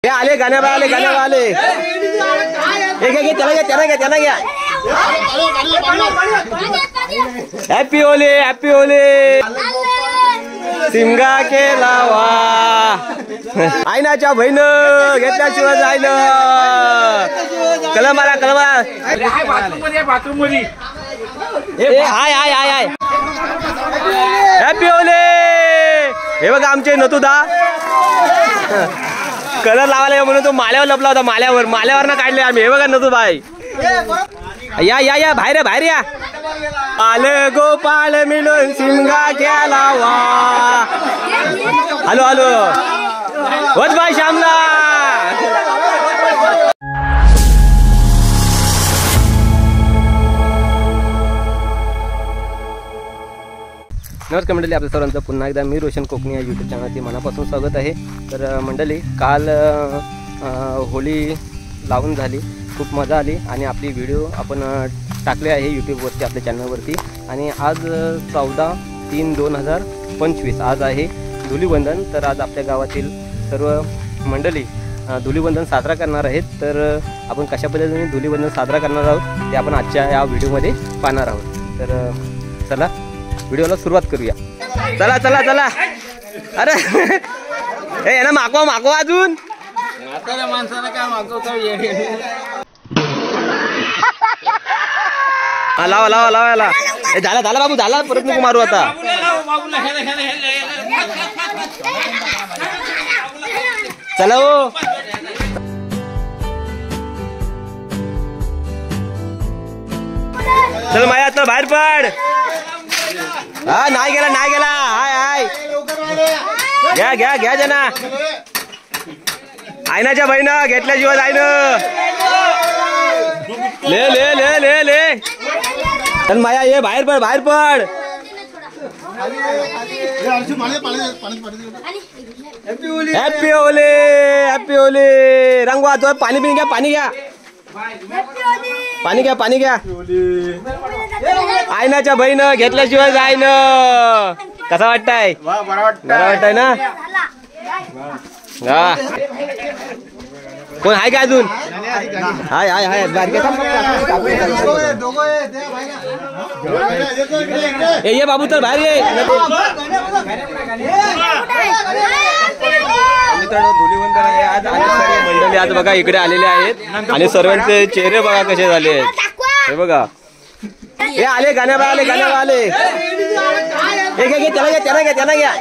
आले गाण्या आले गाण्या आले त्यांना घ्या हॅपी होली हॅपी होली सिंगा केला वा आईनाच्या बहीण घेतल्याशिवाय जायला कलमाला बाथरूम मध्ये हाय हाय हाय हाय हॅपी होली हे बघा आमचे नतुदा कलर लावायला म्हणून तो माल्यावर लपला होता माल्यावर ना काढले आम्ही हे बघा नतू बाई या या या बाहेर या आले गोपाळ मिळून सिंगा केला वा हॅलो हॅलो वच बाई श्यामला नमस्कार मंडळी, आपल्या सर्वांचं पुन्हा एकदा मी रोशन कोकणी या यूट्यूब चॅनलवरती मनापासून स्वागत आहे. तर मंडळी, काल होळी लावून झाली, खूप मजा आली आणि आपली व्हिडिओ आपण टाकले आहे यूट्यूबवरती आपल्या चॅनलवरती. आणि आज 14/3/2025 आज आहे धुलीवंदन. तर आज आपल्या गावातील सर्व मंडळी धुलीवंदन साजरा करणार आहेत. तर आपण कशा पद्धतीने धुलीवंदन साजरा करणार आहोत ते आपण आजच्या या व्हिडिओमध्ये पाहणार आहोत. तर चला व्हिडिओला सुरुवात करूया. चला चला चला. अरे हे ना मागवा अजून आता माणसाला काय मागवता लावा लावा लावायला झाला बाबू झाला, परत नको मारू आता. चला हो चल माया तर बाहेर पड. हा नाही गेला हाय हाय घ्या जना आईनाच्या बहीण घेतल्याशिवाय जाईन. ले चल माया ये बाहेर पड हॅपी होली रंगवा तो पाणी घ्या पाणी घ्या आईनाच्या बहीण घेतल्याशिवाय जाईन. कसा वाटताय? बरं वाटतंय ना? कोण आहे का अजून? हाय ये बाबू तर बाहेर ये. मित्रांनो, धुलीवंदन आहे आज आणि सर्व मंडळी आज बघा इकडे आलेले आहेत आणि सर्वांचे चेहरे बघा कसे झाले आहेत. हे बघा हे आले गाण्या आले त्यांना घ्या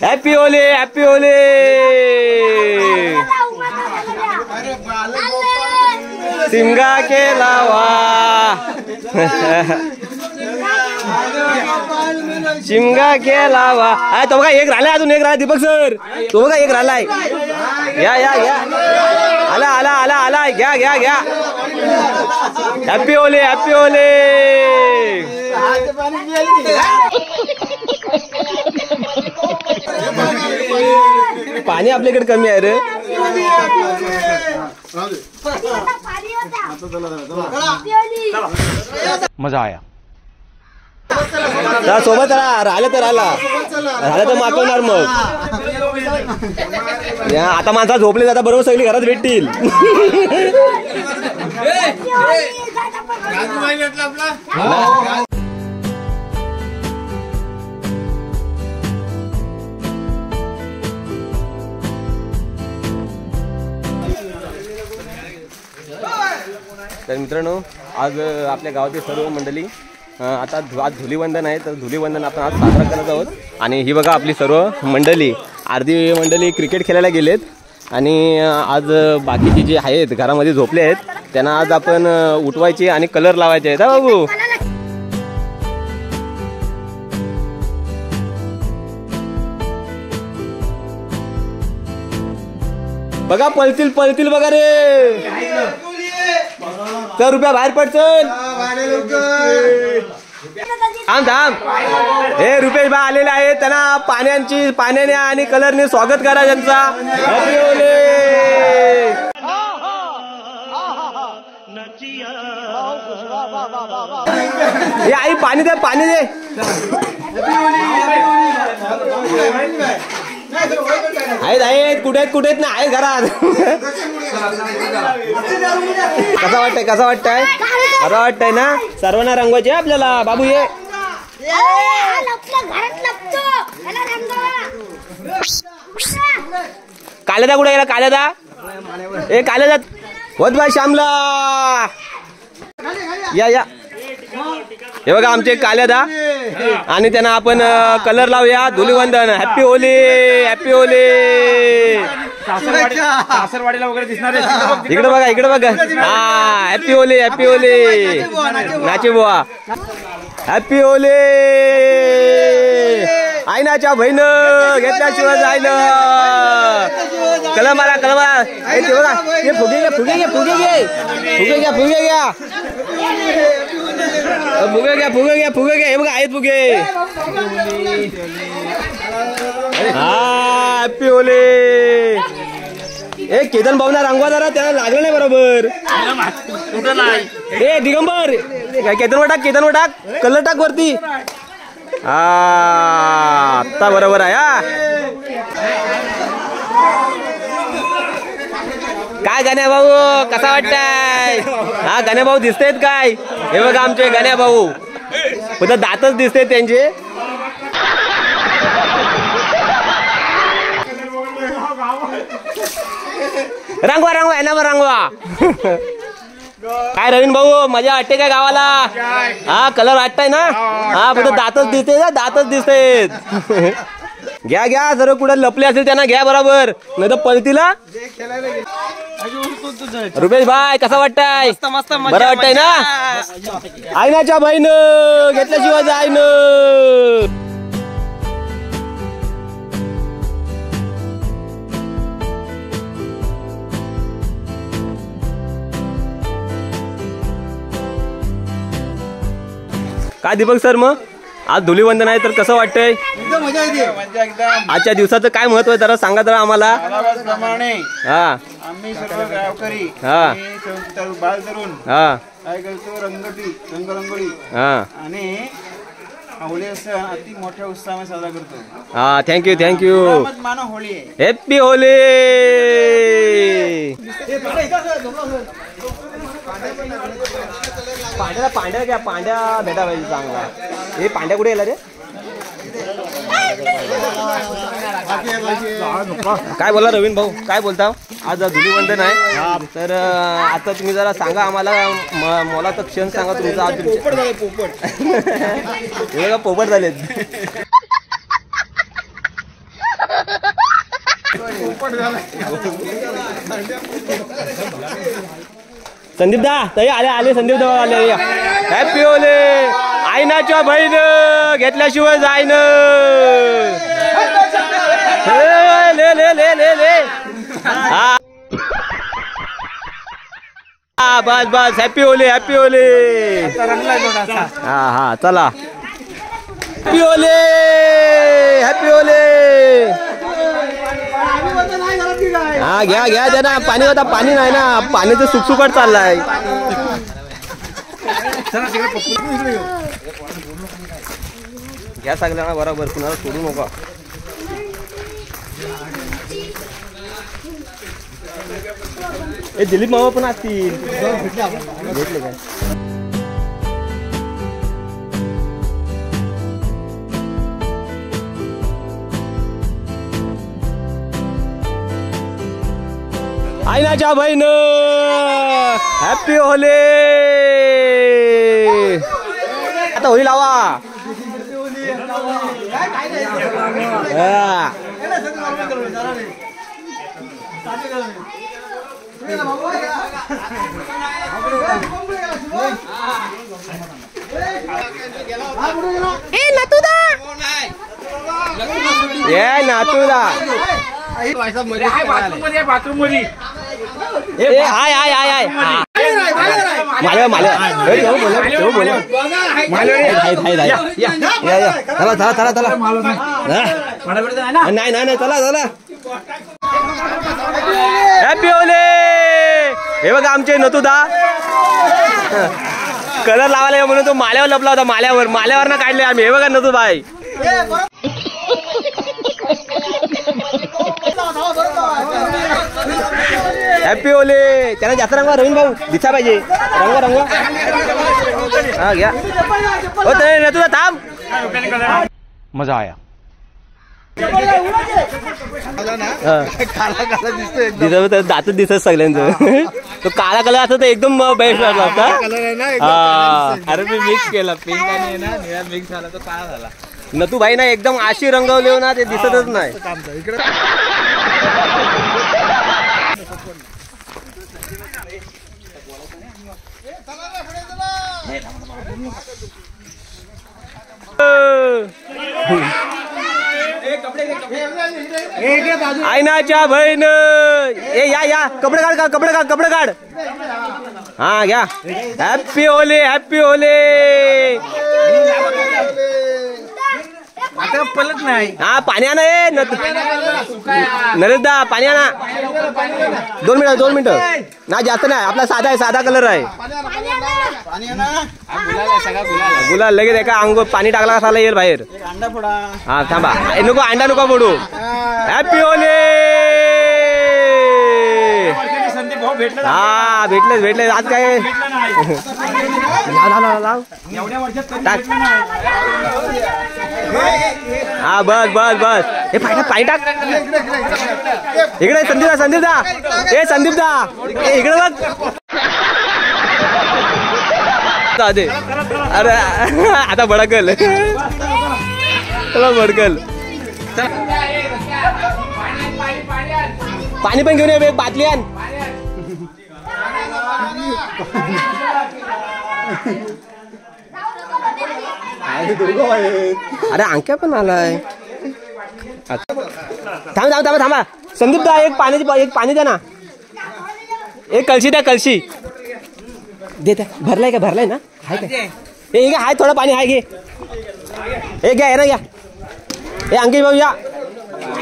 हॅपी होली सिंगा केला वा शिमगा केला वा. तो बघा एक राहिलाय, अजून एक राहिला दीपक सर. तो बघा एक राहिलाय. या आला घ्या हॅपी होली पाणी आपल्याकडे कमी आहे रे. मजा आया सोबत राहिलं तर मागवणार. मग आता माणसा झोपले जाता बरोबर सगळी घरात भेटतील. तर मित्रांनो, आज आपल्या गावातील सर्व मंडळी आता आज धुलीवंदन आहे. तर धुलीवंदन आपण आज साजरा करत आहोत. आणि ही बघा आपली सर्व मंडळी, अर्धी मंडळी क्रिकेट खेळायला गेलेत आणि आज बाकीचे जे आहेत घरामध्ये झोपले आहेत त्यांना आज आपण उठवायचे आणि कलर लावायचे आहेत. बाबू बघा पळतील बघा रे. तर रुपया बाहेर पडचल. थांब हे रुपेश बा आलेले आहेत, त्यांना पाण्याने आणि कलरने स्वागत करा त्यांचा. Happy Holy. ये आई पानी दे आहेत कुठे आहेत ना आहेत घरात. कसा वाटतंय बरं वाटतंय ना. सर्वांना रंगवायचे आपल्याला. बाबू ये कालेदा कुठे गेला. कालेदा ए कालेदा होत बाय श्यामला या. हे बघा आमचे कालेदा आणि त्यांना आपण कलर लावूया. धुलीवंदन. Happy Holy. सासरवाडीला वगैरे दिसणार आहे. इकडे बघा हा. हॅपी होली नाची बुवा. Happy Holy. आईनाच्या बहीण घेतल्याशिवाय जायला. कलर मारा ते बघा. हे फुगे घ्या. हे बघा आहेत फुगे. हा हॅपी होली. ए केतन भाऊना रंगवा जरा. त्याला लागलं नाही बरोबर. ए दिगंबर केतन टाक कलर टाक वरती. हा आता बरोबर आहे. हा काय गण्या भाऊ कसा वाटतंय. हा गण्या भाऊ दिसतेत काय. हे बघा आमचे गण्या भाऊ फक्त दातच दिसते त्यांचे. रंगवा काय रवीन भाऊ मजा वाटते काय गावाला. हा कलर वाटताय ना. हा फक्त दातच दिसते. घ्या जर कुठे लपले असेल त्यांना घ्या बरोबर. नाही तर पलतीला. रुपेश भाई कसा वाटतंय. बरं वाटतंय ना. आईनाच्या बहीण घेतल्याशिवाय जाईन. काय दीपक सर मग आज धुलीवंदन आहे तर कसं वाटतंय. एकदम मजा येते. आजच्या दिवसाचं काय महत्व आहे जरा सांगा जरा आम्हाला. हा आम्ही सर्व गावकरी बाळ धरून काय करतो रंगोळी आणि होळी सण अति मोठ्या उत्साहाने साजरा करतो. हा थँक्यू. मानो होळी आहे. Happy Holy. पांड्या घ्या. पांड्या भेटा पाहिजे चांगला. हे पांड्या कुठे गेला रे. काय बोला रवीन भाऊ काय बोलता. आज धुलीवंदन आहे तर आता तुम्ही जरा सांगा आम्हाला. मला तर क्षण सांगा तुमचा. आज पोपट झालेत. संदीप दा तरी आले संदीप दा आले. Happy Holy. आईनाच्या बहीण घेतल्याशिवाय जाईन. ले हा बस हॅपी होली. हा चला हॅपी होली. हा घ्या त्यांना पाणी होता. पाणी नाही ना. पाण्याचं सुकसुकट चाललाय. घ्या सगळ्यांना बरोबर. कुणाला सोडू नका. हे दिलीप मामा पण असतील. भेटले काय. आईनाच्या बहीण हॅपी होली. आता होळी लावा. नातूदा बाथरूम मध्ये हाय नाही चला. Happy Holy. हे बघा आमचे नतुदा कलर लावायला म्हणून तो माल्यावर लपला होता. माल्यावर ना काढले आम्ही. हे बघा नतू बाई. Happy Holy. त्यांना जास्त रंग रवीन भाऊ दिसा पाहिजे. रंग रंग हा घ्या. हो ते तुझा थांब. मजा आया. दात दिसत सगळ्यांचं. तो काळा कलर असं तर एकदम बेस्ट वाटला. अरे मी मिक्स केला. पिंक आणि ना निळा मिक्स झाला तो काळा झाला. नतू भाई ना एकदम अशी रंगवले ना ते दिसतच नाही. आयनाच्या बहीण ए या कपडे काढ कपडे काढ. हा घ्या. Happy Holy happy Holy. आता पलत नाही. हा पाणी आणा. नरेशदा पाणी आणा. 2 मिनिटं ना जास्त नाही. आपला साधा कलर आहे. गुलाल लगेच एका अंग पाणी टाकला असाला येईल बाहेर. अंडा फोडा. हा थांबा. नको अंडा नको फोडू. Happy Holy. हा भेटले आज काय लाव. हा बस हे पाणी टाक. इकडे संदीप दा इकडे बघ. अरे आता भडकल. पाणी पण घेऊन ये. बाटली आण. अरे अंक्या पण आलाय. थांबा. संदीप दा एक पाणी द्या ना. एक कळशी द्या. कळशी देत. भरलाय ना. हाय काय हे हाय थोडं पाणी हाय घे. हे घ्या ना घ्या. हे अंकित भाऊ या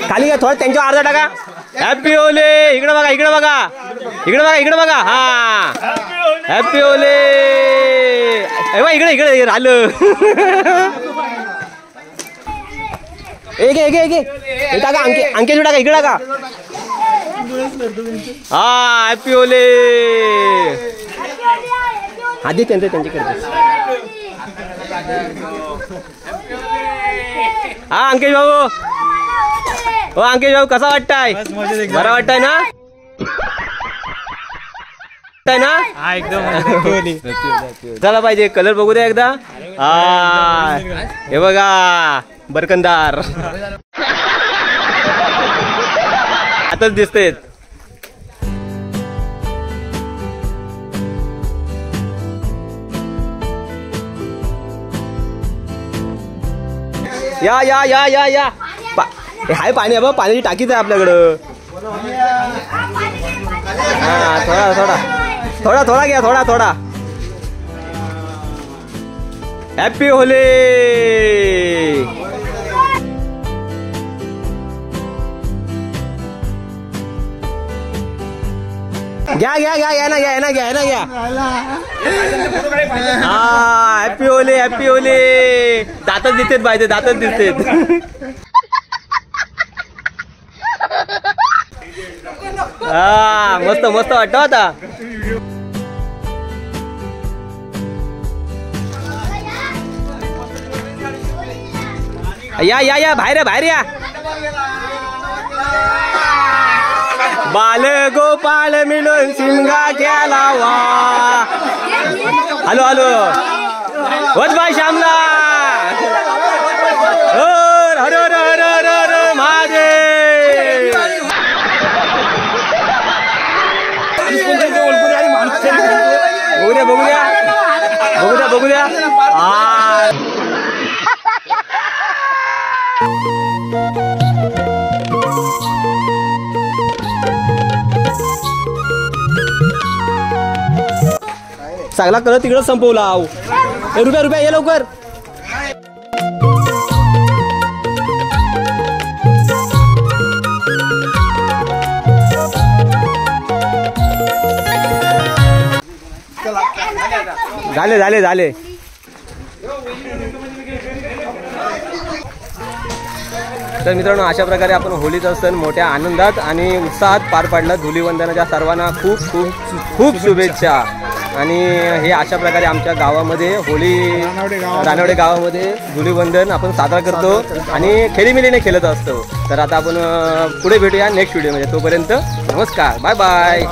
खाली घ्या. थोडं त्यांच्यावर अर्धा टाका. Happy Holy. इकडे बघा. हा हॅपी होली. इकडे राहिलं. हे टाका. अंकेश टाका. इकडे टाका. हा हॅपी होली. आधी त्यांच्याकडे. हा अंकेश भाऊ. हो अंकेश भाऊ कसा वाटताय. बरा वाटताय ना. एकदम झाला पाहिजे. कलर बघू द्या एकदा. हा हे बघा बरकंदार आताच दिसतेत. या हाय पाणी. बघ पाण्याची टाकीच आहे आपल्याकडं. हा थोडा घ्या. थोडा. Happy Holy. घ्या. हा हॅपी होली. दातच दिसतेत पाहिजे. दातच दिसतेत. हा मस्त वाटतं आता. या बाहेर या. बाल गोपाळ मिळून शिमगा केला वा. हॅलो वच बाय श्यामला. हर महादेव. बघू द्या. चांगला कलर तिकडं संपवला. रुपया ये लवकर. झाले. तर मित्रांनो अशा प्रकारे आपण होळीचा सण मोठ्या आनंदात आणि उत्साहात पार पाडला. धुलीवंदनाच्या सर्वांना खूप खूप खूप शुभेच्छा. आणि हे अशा प्रकारे आमच्या गावामध्ये होळी रानवडे गावामध्ये धुलीवंदन आपण साजरा करतो आणि खेळीमेळीने खेळत असतो. तर आता आपण पुढे भेटूया नेक्स्ट व्हिडिओमध्ये. तोपर्यंत नमस्कार, बाय बाय.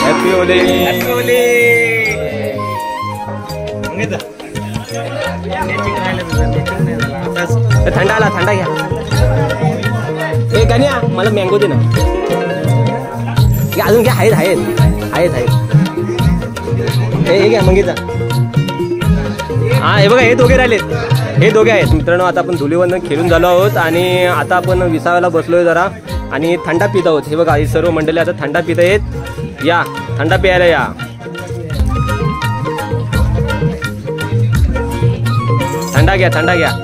Happy Holy. थंडा आला, थंडा घ्या. ए कन्या मला मँगो दे ना. अजून घ्या, आहेत आहेत आहेत आहेत. हे घ्या मंगीचा. हा हे बघा, हे दोघे राहिलेत, हे दोघे आहेत. मित्रांनो आता आपण धुलीवंदन खेळून झालो आहोत आणि आता आपण विसाव्याला बसलोय जरा आणि थंडा पित आहोत. हे बघा ही सर्व मंडळी आता थंडा पित आहेत. या थंडा प्यायला या. थंडा घ्या, थंडा घ्या.